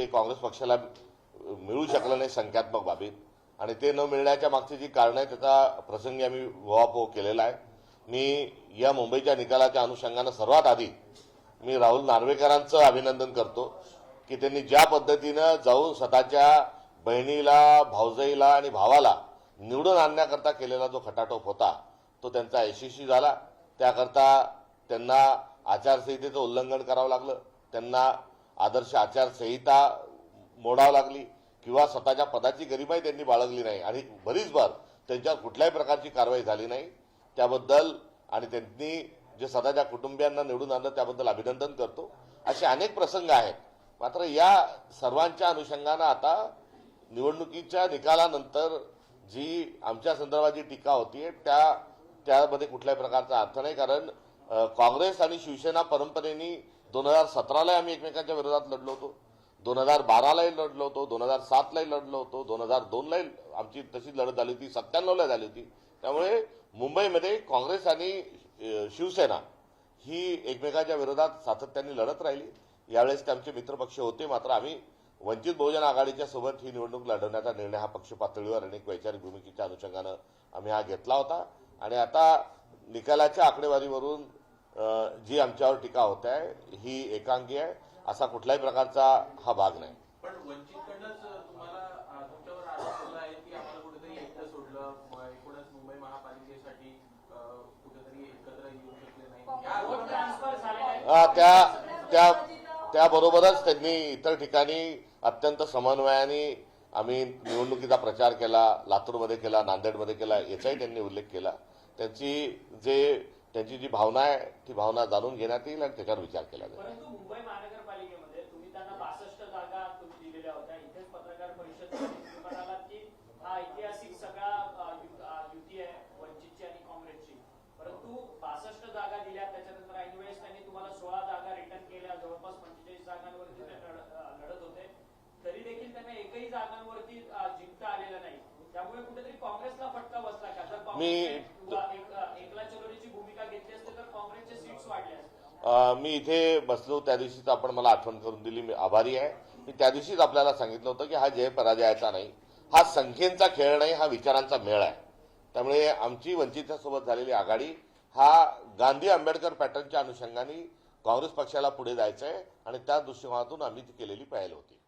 ते काँग्रेस पक्षाला मिळू शकलं नाही संख्यात्मक बाबीत, आणि ते न मिळण्याच्या मागची जी कारणं आहेत त्याचा प्रसंगी आम्ही उहापोह केलेला आहे. मी या मुंबईच्या निकालाच्या अनुषंगानं सर्वात आधी मी राहुल नार्वेकरांचं अभिनंदन करतो की त्यांनी ज्या पद्धतीनं जाऊन स्वतःच्या बहिणीला, भाऊजाईला आणि भावाला निवडून आणण्याकरता केलेला जो खटाटोप होता तो त्यांचा यशस्वी झाला. त्याकरता त्यांना आचारसंहितेचं उल्लंघन करावं लागलं, त्यांना आदर्श आचारसंहिता मोडावं लागली किंवा स्वतःच्या पदाची गरिमाही त्यांनी बाळगली नाही आणि बरीचभर त्यांच्यावर कुठल्याही प्रकारची कारवाई झाली नाही. त्याबद्दल आणि त्यांनी जे स्वतःच्या कुटुंबियांना निवडून आणलं त्याबद्दल अभिनंदन करतो. असे अनेक प्रसंग आहेत. मात्र या सर्वांच्या अनुषंगानं आता निवडणुकीच्या निकालानंतर जी आमच्या संदर्भात जी टीका होती त्यामध्ये कुठल्याही प्रकारचा अर्थ नाही. कारण काँग्रेस आणि शिवसेना परंपरेने 2017ला आम्ही एकमेकांच्या विरोधात लढलो होतो, 2012लाही लढलो होतो, 2007लाही लढलो होतो, 2002लाही आमची तशीच लढत झाली होती, 97ला झाली होती. त्यामुळे मुंबईमध्ये काँग्रेस आणि शिवसेना ही एकमेकांच्या विरोधात सातत्याने लढत राहिली. यावेळेस ते आमचे मित्रपक्ष होते, मात्र आम्ही वंचित बहुजन आघाडीच्या सोबत ही निवडणूक लढवण्याचा निर्णय हा पक्ष पातळीवर अनेक वैचारिक भूमिकेच्या अनुषंगानं आम्ही हा घेतला होता. आणि आता निकालाच्या आकडेवारीवरून जी आमच्यावर टीका होत आहे ही एकांगी आहे, असा कुठल्याही प्रकारचा हा भाग नाही. पण वंचितकडनंच तुम्हाला तुमच्यावर आरोप केला आहे की आम्हाला कुठेतरी एकटं सोडलं, एकूणच मुंबई महापालिकेसाठी कुठेतरी एकत्र येऊ शकले नाही. त्याबरोबरच त्यांनी इतर ठिकाणी अत्यंत समन्वयाने आम्ही निवडणुकीचा प्रचार केला, लातूरमध्ये केला, नांदेडमध्ये केला, याचाही त्यांनी उल्लेख केला. त्यांची जी भावना आहे ती भावना जाणून घेण्यात येईल आणि त्याच्यावर विचार केला जाईल. परंतु मुंबई महानगरपालिकेमध्ये तुम्ही त्यांना 62 जागा तुम्ही दिलेल्या होत्या. इथेच पत्रकार परिषद म्हणालात की हा ऐतिहासिक सगळा युती आहे वंचितची आणि काँग्रेसची, परंतु 62 जागा दिल्या, त्याच्यानंतर ऐन वेळेस त्यांनी तुम्हाला 16 जागा रिटर्न केल्या, जवळपास 45 जागांवरती ते लढत होते, तरी देखील त्यांना एकही जागांवरती जिंकता आलेलं नाही. त्यामुळे कुठेतरी काँग्रेसला फटका बसला का? जर एकला चलोरीची भूमिका घेतली असते तर काँग्रेसचे सीट्स वाढले असते. मी इथे बसलो त्या दिवशीच आपण मला आठवण करून दिली, मी आभारी आहे. मी त्या दिवशीच आपल्याला सांगितलं होतं की हा जय पराजयाचा नाही, हा संख्येचा खेळ नाही, हा विचारांचा मेळ आहे. त्यामुळे आमची वंचितच्या सोबत झालेली आघाडी हा गांधी आंबेडकर पॅटर्नच्या अनुषंगाने काँग्रेस पक्षाला पुढे जायचं आहे आणि त्या दृष्टिकोनातून आम्ही ती केलेली पहल होती.